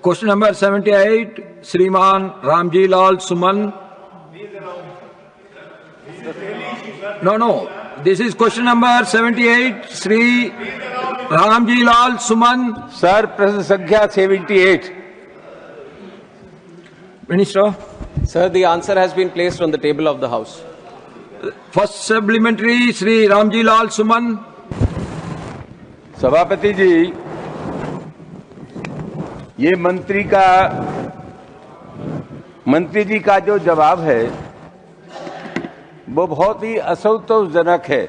Question number 78, Shriman Ramji Lal Suman. No. This is question number 78, Shri Ramji Lal Suman. Sir, Prasna Sankhya 78. Minister. Sir, the answer has been placed on the table of the House. First supplementary, Shri Ramji Lal Suman. सभापति जी, ये मंत्री जी का जो जवाब है वो बहुत ही असंतोषजनक है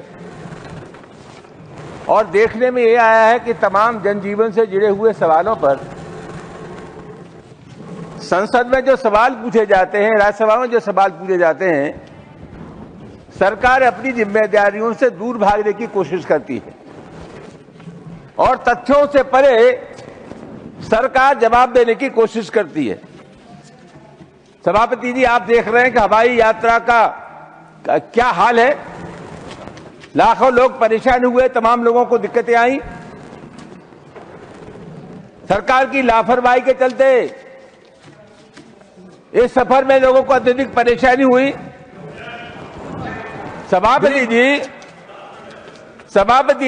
और देखने में ये आया है कि तमाम जनजीवन से जुड़े हुए सवालों पर संसद में जो सवाल पूछे जाते हैं, राज्यसभा में जो सवाल पूछे जाते हैं, सरकार अपनी जिम्मेदारियों से दूर भागने की कोशिश करती है और तथ्यों से परे सरकार जवाब देने की कोशिश करती है। सभापति जी, आप देख रहे हैं कि हवाई यात्रा का क्या हाल है। लाखों लोग परेशान हुए, तमाम लोगों को दिक्कतें आई। सरकार की लापरवाही के चलते इस सफर में लोगों को अत्यधिक परेशानी हुई। सभापति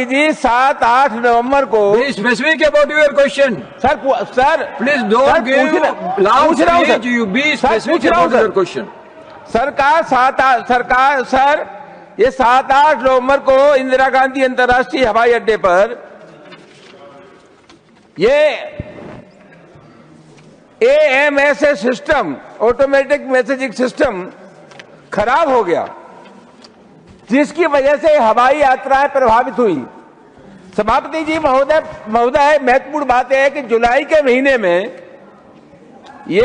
जी 7-8 नवंबर को specific about your question. Sir please don't give long speech, you be specific about your question. Sir ये 7-8 नवंबर को इंदिरा गांधी अंतर्राष्ट्रीय हवाई अड्डे पर ये AMS system, automatic messaging system खराब हो गया, जिसकी वजह से हवाई यात्राएं प्रभावित हुई। सभापति जी महोदय, महत्वपूर्ण बात है कि जुलाई के महीने में ये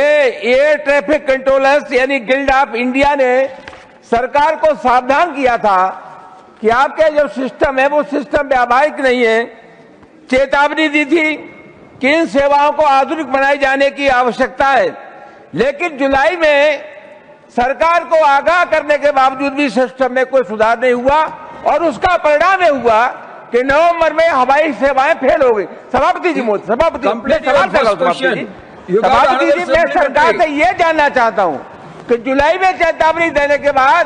एयर ट्रैफिक कंट्रोलर्स यानी गिल्ड ऑफ इंडिया ने सरकार को सावधान किया था कि आपके जो सिस्टम है वो सिस्टम व्यावहारिक नहीं है। चेतावनी दी थी कि इन सेवाओं को आधुनिक बनाए जाने की आवश्यकता है, लेकिन जुलाई में सरकार को आगाह करने के बावजूद भी सिस्टम में कोई सुधार नहीं हुआ और उसका परिणाम यह हुआ कि नवंबर में हवाई सेवाएं फेल हो गई। सभापति जी, मैं सरकार से ये जानना चाहता हूं कि जुलाई में चेतावनी देने के बाद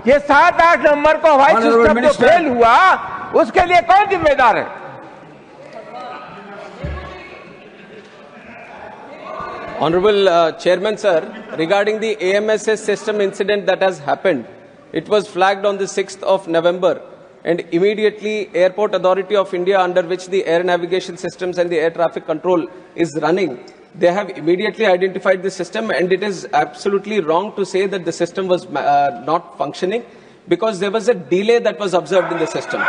ये 7-8 नवंबर को हवाई सिस्टम जो फेल हुआ, उसके लिए कौन जिम्मेदार है? Honorable Chairman Sir, regarding the AMSS system incident that has happened, it was flagged on the 6th of November and immediately Airport Authority of India, under which the air navigation systems and the air traffic control is running, they have immediately identified the system, and it is absolutely wrong to say that the system was not functioning, because there was a delay that was observed in the system.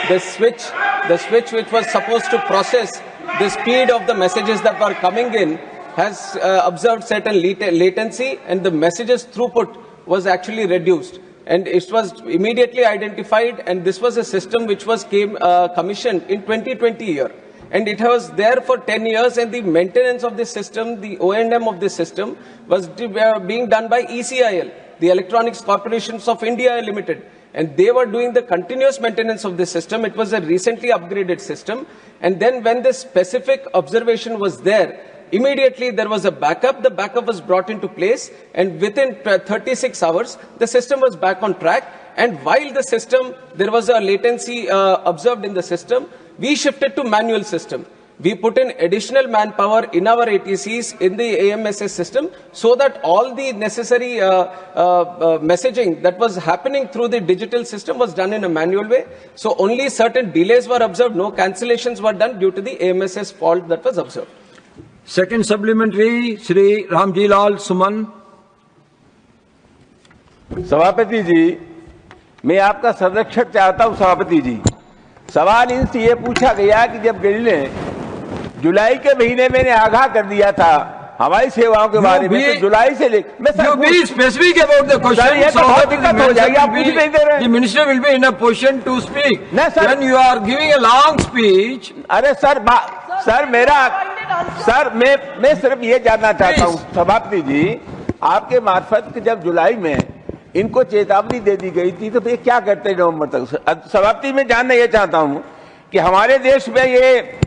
The switch which was supposed to process the speed of the messages that were coming in has observed certain latency, and the messages throughput was actually reduced. And it was immediately identified, and this was a system which was commissioned in 2020 year. And it was there for 10 years, and the maintenance of this system, the O&M of this system, was being done by ECIL, the Electronics Corporations of India Limited. And they were doing the continuous maintenance of this system. It was a recently upgraded system. And then when the specific observation was there, immediately there was a backup. The backup was brought into place, and within 36 hours, the system was back on track. And while the system, there was a latency observed in the system, we shifted to manual system. We put in additional manpower in our ATCs in the AMSS system, so that all the necessary messaging that was happening through the digital system was done in a manual way. So only certain delays were observed, no cancellations were done due to the AMSS fault that was observed. Second supplementary, Shri Ramji Lal Suman. सभापति जी, मैं आपका संरक्षण चाहता हूं। सभापति जी, सवाल इनसे ये पूछा गया कि जब गिल्ड ने जुलाई के महीने में आगाह कर दिया था हवाई सेवाओं के बारे में, तो जुलाई से मैं स्पेसिफिक अबाउट द क्वेश्चन, ये तो बहुत दिक्कत हो जाएगी, आप पूछ नहीं दे रहे। The minister will be in a position to speak. When you are giving a long speech. अरे सर मैं सिर्फ ये जानना चाहता हूँ सभापति जी, आपके मार्फत जब जुलाई में इनको चेतावनी दे दी गई थी, तो ये क्या करते हैं नवंबर तक? सभापति मैं जानना ये चाहता हूँ कि हमारे देश में ये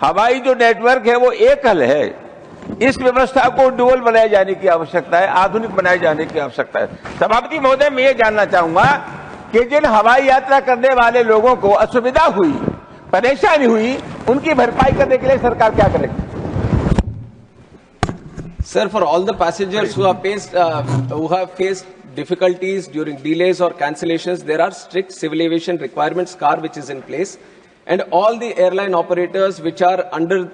हवाई जो नेटवर्क है वो एकल है, इस व्यवस्था को डुअल बनाए जाने की आवश्यकता है, आधुनिक बनाए जाने की आवश्यकता है। सभापति महोदय, मैं ये जानना चाहूंगा कि जिन हवाई यात्रा करने वाले लोगों को असुविधा हुई, परेशानी हुई, उनकी भरपाई करने के लिए सरकार क्या करेगी? Sir, for all the passengers who have faced difficulties during delays or cancellations, there are strict civil aviation requirements car which is in place, and all the airline operators which are under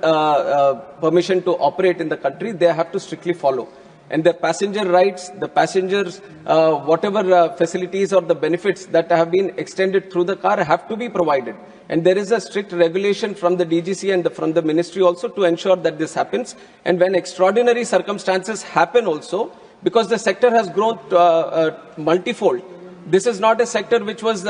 permission to operate in the country, they have to strictly follow. And the passenger rights, the passengers, whatever facilities or the benefits that have been extended through the car have to be provided. And there is a strict regulation from the DGC and from the ministry also to ensure that this happens. And when extraordinary circumstances happen also, because the sector has grown multifold, this is not a sector which was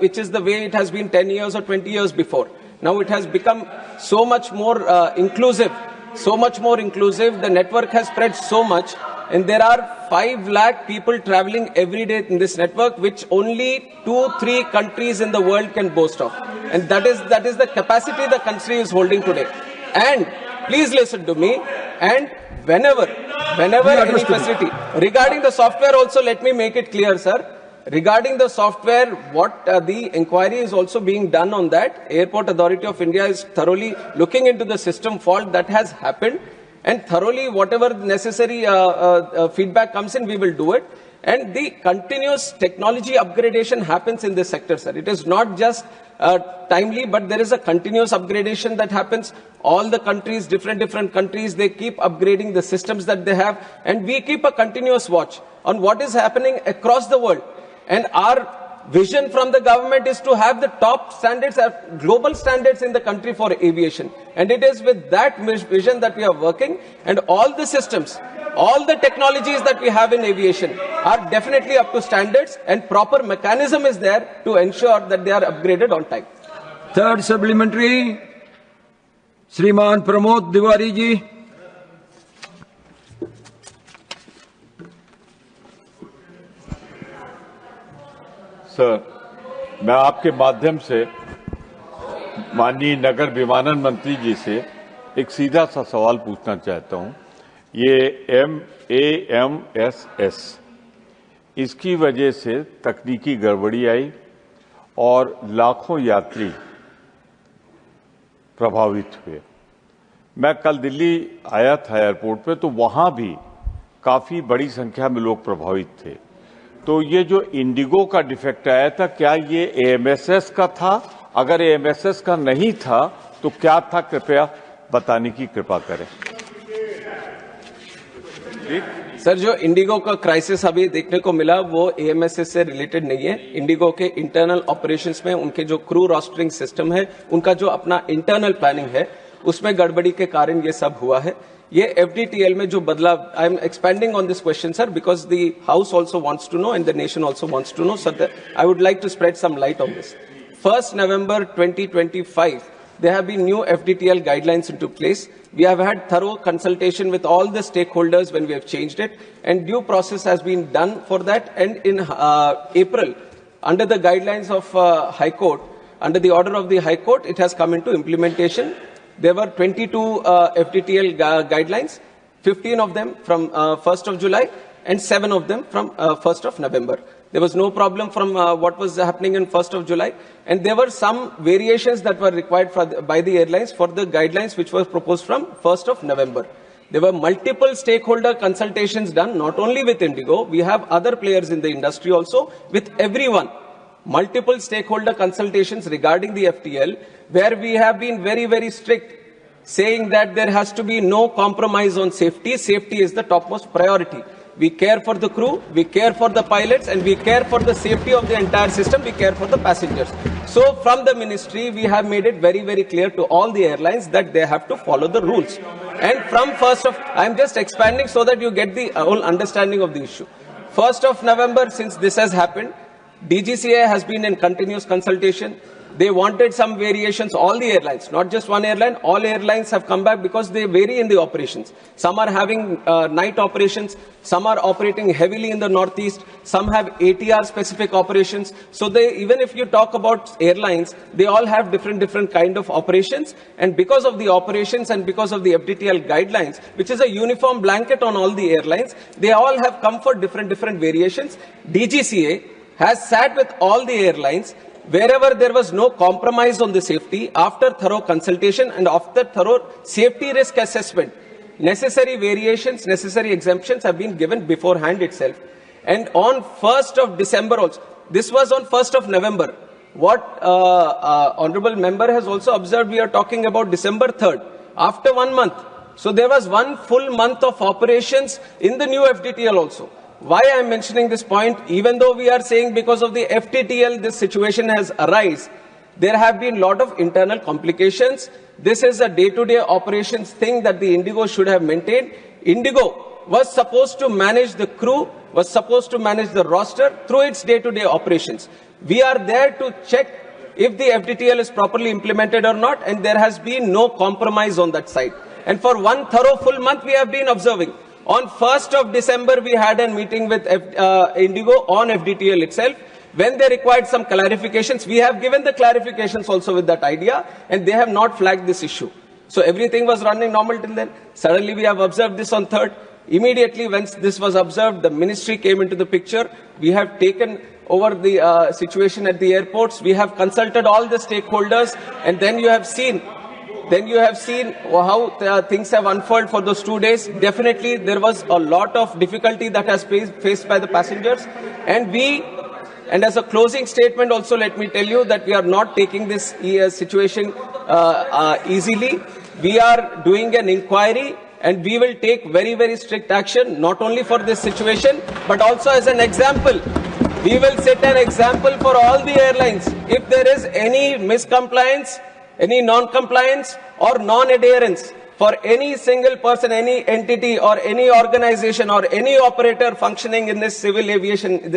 which is the way it has been 10 years or 20 years before. Now it has become so much more inclusive. So much more inclusive, the network has spread so much, and there are 5 lakh people traveling every day in this network, which only 2-3 countries in the world can boast of. And that is the capacity the country is holding today. And please listen to me, and whenever any facility, regarding the software also, let me make it clear, sir. Regarding the software, what the inquiry is also being done on that. Airport Authority of India is thoroughly looking into the system fault that has happened, and thoroughly whatever necessary feedback comes in, we will do it. And the continuous technology upgradation happens in this sector, sir. It is not just timely, but there is a continuous upgradation that happens. All the countries, different countries, they keep upgrading the systems that they have, and we keep a continuous watch on what is happening across the world. And our vision from the government is to have the top standards, global standards in the country for aviation. And it is with that vision that we are working. And all the systems, all the technologies that we have in aviation are definitely up to standards, and proper mechanism is there to ensure that they are upgraded on time. Third supplementary, Shriman Pramod Diwari ji. Sir, मैं आपके माध्यम से माननीय नगर विमानन मंत्री जी से एक सीधा सा सवाल पूछना चाहता हूं। ये AMSS, इसकी वजह से तकनीकी गड़बड़ी आई और लाखों यात्री प्रभावित हुए। मैं कल दिल्ली आया था एयरपोर्ट पे, तो वहां भी काफी बड़ी संख्या में लोग प्रभावित थे। तो ये जो इंडिगो का डिफेक्ट आया था, क्या ये AMSS का था? अगर AMSS का नहीं था तो क्या था, कृपया बताने की कृपा करें। सर, जो इंडिगो का क्राइसिस अभी देखने को मिला वो AMSS से रिलेटेड नहीं है। इंडिगो के इंटरनल ऑपरेशंस में उनके जो क्रू रोस्टरिंग सिस्टम है, उनका जो अपना इंटरनल प्लानिंग है, उसमें गड़बड़ी के कारण ये सब हुआ है। ये FDTL में जो बदलाव, I am expanding on this question sir, because the house also wants to know and the nation also wants to know, so I would like to spread some light on this. 1st November 2025, there have been new FDTL guidelines into place. We have had thorough consultation with all the stakeholders when we have changed it, and due process has been done for that. And in April, under the guidelines of High Court, under the order of the High Court, it has come into implementation. There were 22 FDTL guidelines, 15 of them from 1st of July and 7 of them from 1st of November. There was no problem from what was happening in 1st of July, and there were some variations that were required by the airlines for the guidelines which were proposed from 1st of November. There were multiple stakeholder consultations done, not only with Indigo, we have other players in the industry also, with everyone. Multiple stakeholder consultations regarding the FTL, where we have been very, very strict, saying that there has to be no compromise on safety. Safety is the topmost priority. We care for the crew, we care for the pilots, and we care for the safety of the entire system, we care for the passengers. So from the ministry, we have made it very, very clear to all the airlines that they have to follow the rules. And from 1st of, I'm just expanding so that you get the whole understanding of the issue. 1st of November, since this has happened, DGCA has been in continuous consultation. They wanted some variations. All the airlines, not just one airline, all airlines have come back because they vary in the operations. Some are having night operations, some are operating heavily in the northeast, some have ATR specific operations. So even if you talk about airlines, they all have different kind of operations. And because of the operations and because of the FDTL guidelines, which is a uniform blanket on all the airlines, they all have come for different variations. DGCA has sat with all the airlines. Wherever there was no compromise on the safety, after thorough consultation and after thorough safety risk assessment, necessary variations, necessary exemptions have been given beforehand itself. And on 1st of December also, this was on 1st of November. What Honorable Member has also observed, we are talking about December 3rd, after 1 month. So there was 1 full month of operations in the new FDTL also. Why I am mentioning this point, even though we are saying because of the FDTL this situation has arisen, there have been a lot of internal complications. This is a day-to-day operations thing that the Indigo should have maintained. Indigo was supposed to manage the crew, was supposed to manage the roster through its day-to-day operations. We are there to check if the FDTL is properly implemented or not, and there has been no compromise on that side. And for 1 thorough full month, we have been observing. On 1st of December, we had a meeting with Indigo on FDTL itself. When they required some clarifications, we have given the clarifications also with that idea, and they have not flagged this issue. So everything was running normal till then. Suddenly, we have observed this on 3rd. Immediately, when this was observed, the ministry came into the picture. We have taken over the situation at the airports. We have consulted all the stakeholders, and then you have seen how things have unfolded for those 2 days. Definitely, there was a lot of difficulty that has faced by the passengers. And as a closing statement also, let me tell you that we are not taking this situation easily. We are doing an inquiry, and we will take very strict action, not only for this situation, but also as an example. We will set an example for all the airlines. If there is any miscompliance, any non-compliance or non-adherence for any single person, any entity or any organization or any operator functioning in this civil aviation,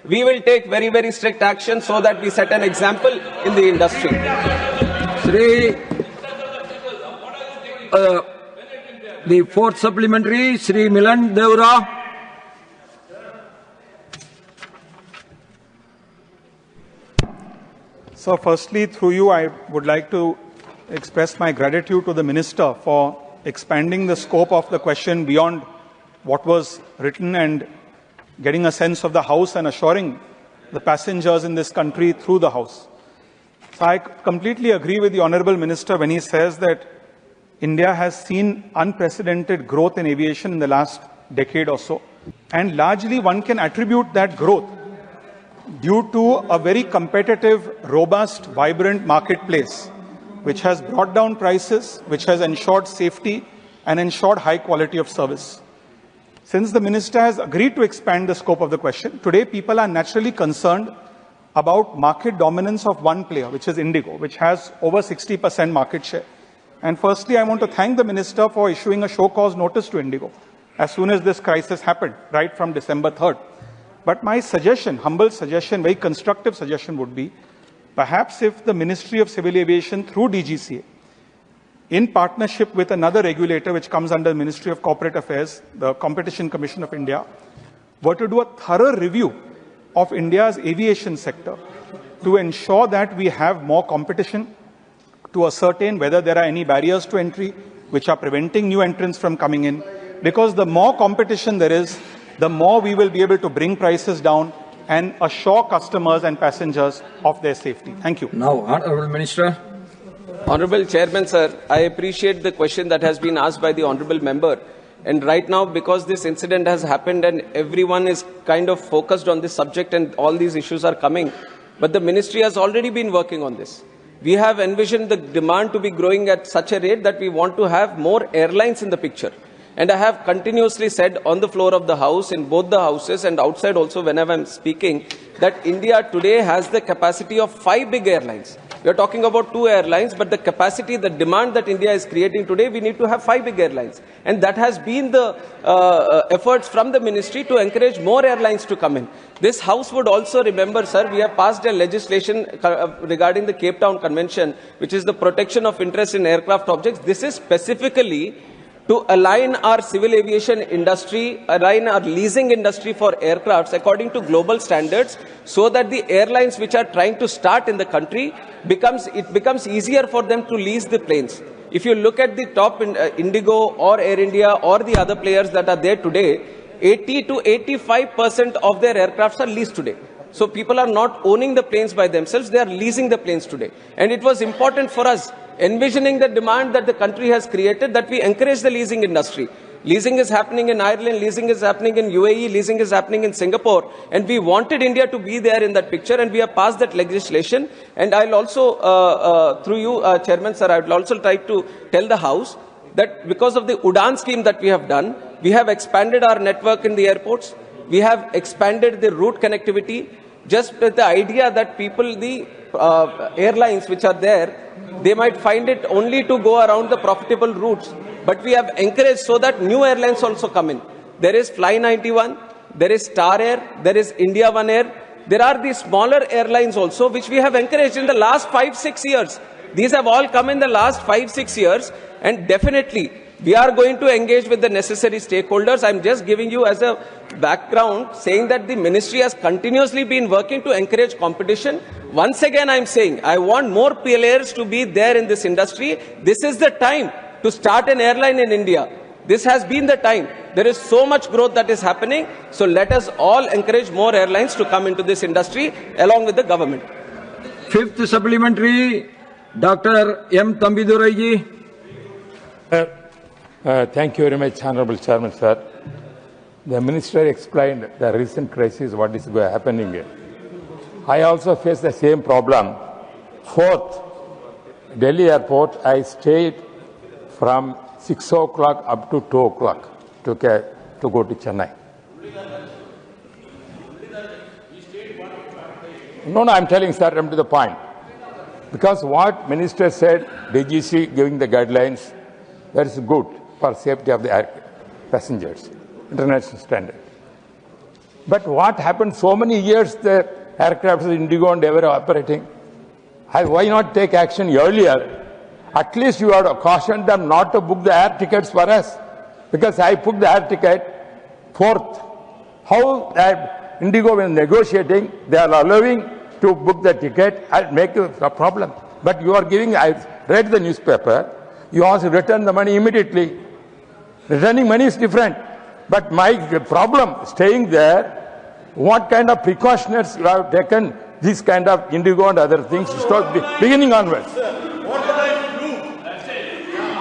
we will take very strict action so that we set an example in the industry. The fourth supplementary, Sri Milan Devra. So firstly, through you, I would like to express my gratitude to the Minister for expanding the scope of the question beyond what was written and getting a sense of the House and assuring the passengers in this country through the House. So I completely agree with the Honourable Minister when he says that India has seen unprecedented growth in aviation in the last decade or so. And largely one can attribute that growth due to a very competitive, robust, vibrant marketplace, which has brought down prices, which has ensured safety and ensured high quality of service. Since the Minister has agreed to expand the scope of the question, today people are naturally concerned about market dominance of one player, which is Indigo, which has over 60% market share. And firstly, I want to thank the Minister for issuing a show cause notice to Indigo as soon as this crisis happened, right from December 3rd. But my suggestion, humble suggestion, very constructive suggestion would be, perhaps if the Ministry of Civil Aviation through DGCA, in partnership with another regulator which comes under the Ministry of Corporate Affairs, the Competition Commission of India, were to do a thorough review of India's aviation sector to ensure that we have more competition, to ascertain whether there are any barriers to entry which are preventing new entrants from coming in. Because the more competition there is, the more we will be able to bring prices down and assure customers and passengers of their safety. Thank you. Now, Honourable Minister. Honourable Chairman, sir, I appreciate the question that has been asked by the Honourable Member. And right now, because this incident has happened and everyone is kind of focused on this subject and all these issues are coming, but the Ministry has already been working on this. We have envisioned the demand to be growing at such a rate that we want to have more airlines in the picture. And I have continuously said on the floor of the House, in both the Houses and outside also whenever I am speaking, that India today has the capacity of 5 big airlines, We are talking about 2 airlines, but the capacity, the demand that India is creating today, we need to have 5 big airlines. And that has been the efforts from the ministry to encourage more airlines to come in. This House would also remember, sir, we have passed a legislation regarding the Cape Town Convention, which is the protection of interest in aircraft objects. This is specifically to align our civil aviation industry, align our leasing industry for aircrafts according to global standards, so that the airlines which are trying to start in the country becomes easier for them to lease the planes. If you look at the top Indigo or Air India or the other players that are there today, 80 to 85% of their aircrafts are leased today. So people are not owning the planes by themselves, they are leasing the planes today. And it was important for us, envisioning the demand that the country has created, that we encourage the leasing industry. Leasing is happening in Ireland, leasing is happening in UAE, leasing is happening in Singapore, and we wanted India to be there in that picture, and we have passed that legislation. And I'll also, through you, Chairman Sir, I will also try to tell the House that because of the UDAN scheme that we have done, we have expanded our network in the airports, we have expanded the route connectivity, just with the idea that people, the airlines which are there, they might find it only to go around the profitable routes. But we have encouraged so that new airlines also come in. There is Fly 91, there is Star Air, there is India One Air. There are these smaller airlines also, which we have encouraged in the last 5-6 years. These have all come in the last 5-6 years, and definitely we are going to engage with the necessary stakeholders. I'm just giving you as a background, saying that the ministry has continuously been working to encourage competition. Once again, I'm saying, I want more players to be there in this industry. This is the time to start an airline in India. This has been the time. There is so much growth that is happening. So let us all encourage more airlines to come into this industry along with the government. Fifth supplementary, Dr. M. Tambidurai ji. Thank you very much, Honorable Chairman, sir. The Minister explained the recent crisis, what is happening here. I also face the same problem. Fourth, Delhi Airport, I stayed from 6 o'clock up to 2 o'clock to go to Chennai. No, I'm telling, sir, I'm to the point. Because what Minister said, DGC giving the guidelines, that is good for safety of the passengers, international standard. But what happened so many years, the aircraft is Indigo and they were operating. Why not take action earlier? At least you have cautioned them not to book the air tickets for us. Because I booked the air ticket. Fourth, how Indigo when negotiating, they are allowing to book the ticket and make a problem. But you are giving, I read the newspaper, you also return the money immediately. Returning money is different. But my problem, staying there, what kind of precautions you have taken, this kind of Indigo and other things, start beginning onwards.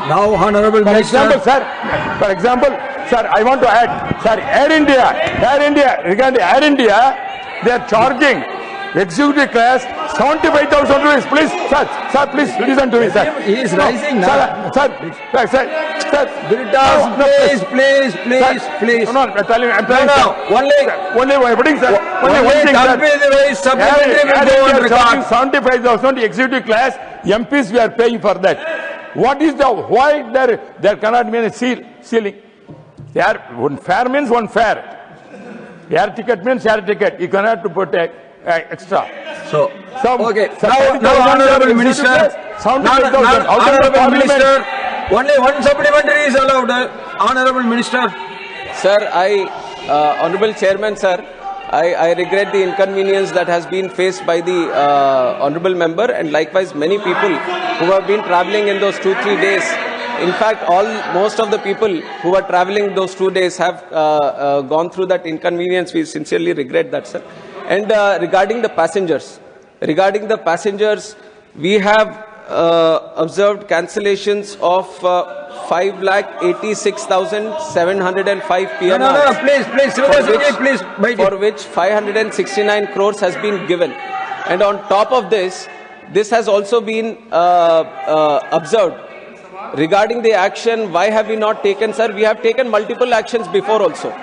Now, Honorable Minister. For example, sir, I want to add, sir, Air India, regarding Air India, they are charging executive class 75,000 rupees. Please, sir, please listen to me, sir. He is rising now. Sir. Please. No, I'm telling you, Only one thing, sir. Only one thing, sir. Air 75,000 executive class, MPs we are paying for that. What is why there cannot be a ceiling? One fare means one fare. Air ticket means air ticket. You cannot put extra. So okay. Now, Honorable Minister. Honorable Minister. Only one supplementary is allowed. Honorable Minister. Sir, Honorable Chairman, sir, I regret the inconvenience that has been faced by the Honorable Member, and likewise many people who have been travelling in those 2-3 days. In fact, most of the people who were travelling those 2 days have gone through that inconvenience. We sincerely regret that, sir. And regarding the passengers, we have observed cancellations of 5,86,705 PNRs. No, please. For which 569 crores has been given. And on top of this has also been observed. Regarding the action, why have we not taken, sir? We have taken multiple actions before also.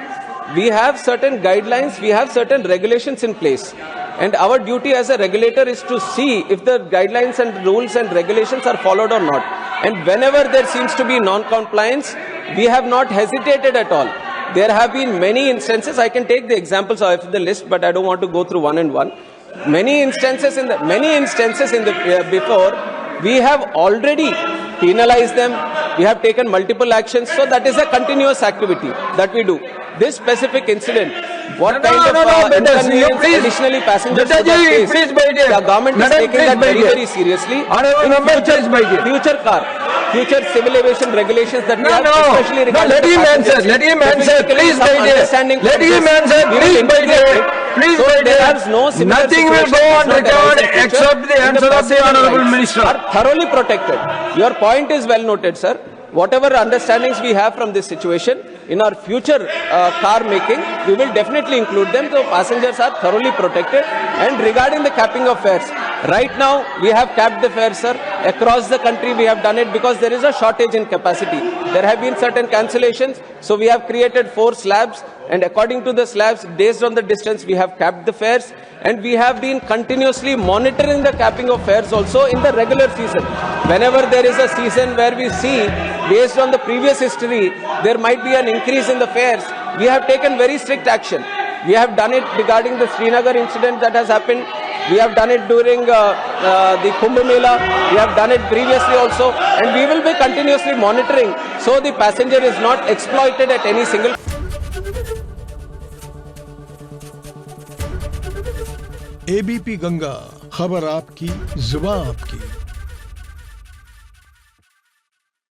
We have certain guidelines, we have certain regulations in place. And our duty as a regulator is to see if the guidelines and rules and regulations are followed or not. And whenever there seems to be non-compliance, we have not hesitated at all. There have been many instances. I can take the examples of the list, but I don't want to go through one and one. Many instances in the before, we have already penalized them. We have taken multiple actions. So that is a continuous activity that we do. This specific incident, what kind of inconvenience additionally passengers would have faced, the government is taking that very seriously. In future civil aviation regulations that we have, especially regarding let him answer. Let him answer. Please, let him answer. Please, there is no similar nothing will go on record except the answer of the Honorable Minister. Are thoroughly protected. Your point is well noted, sir. Whatever understandings we have from this situation, in our future car making, we will definitely include them. So passengers are thoroughly protected. And regarding the capping of fares, right now we have capped the fares, sir. Across the country we have done it because there is a shortage in capacity. There have been certain cancellations. So we have created 4 slabs. And according to the slabs, based on the distance, we have capped the fares. And we have been continuously monitoring the capping of fares also in the regular season. Whenever there is a season where we see, based on the previous history, there might be an increase in the fares, we have taken very strict action. We have done it regarding the Srinagar incident that has happened. We have done it during the Kumbh Mela. We have done it previously also. And we will be continuously monitoring so the passenger is not exploited at any single. ABP Ganga, खबर आपकी, जुबान आपकी।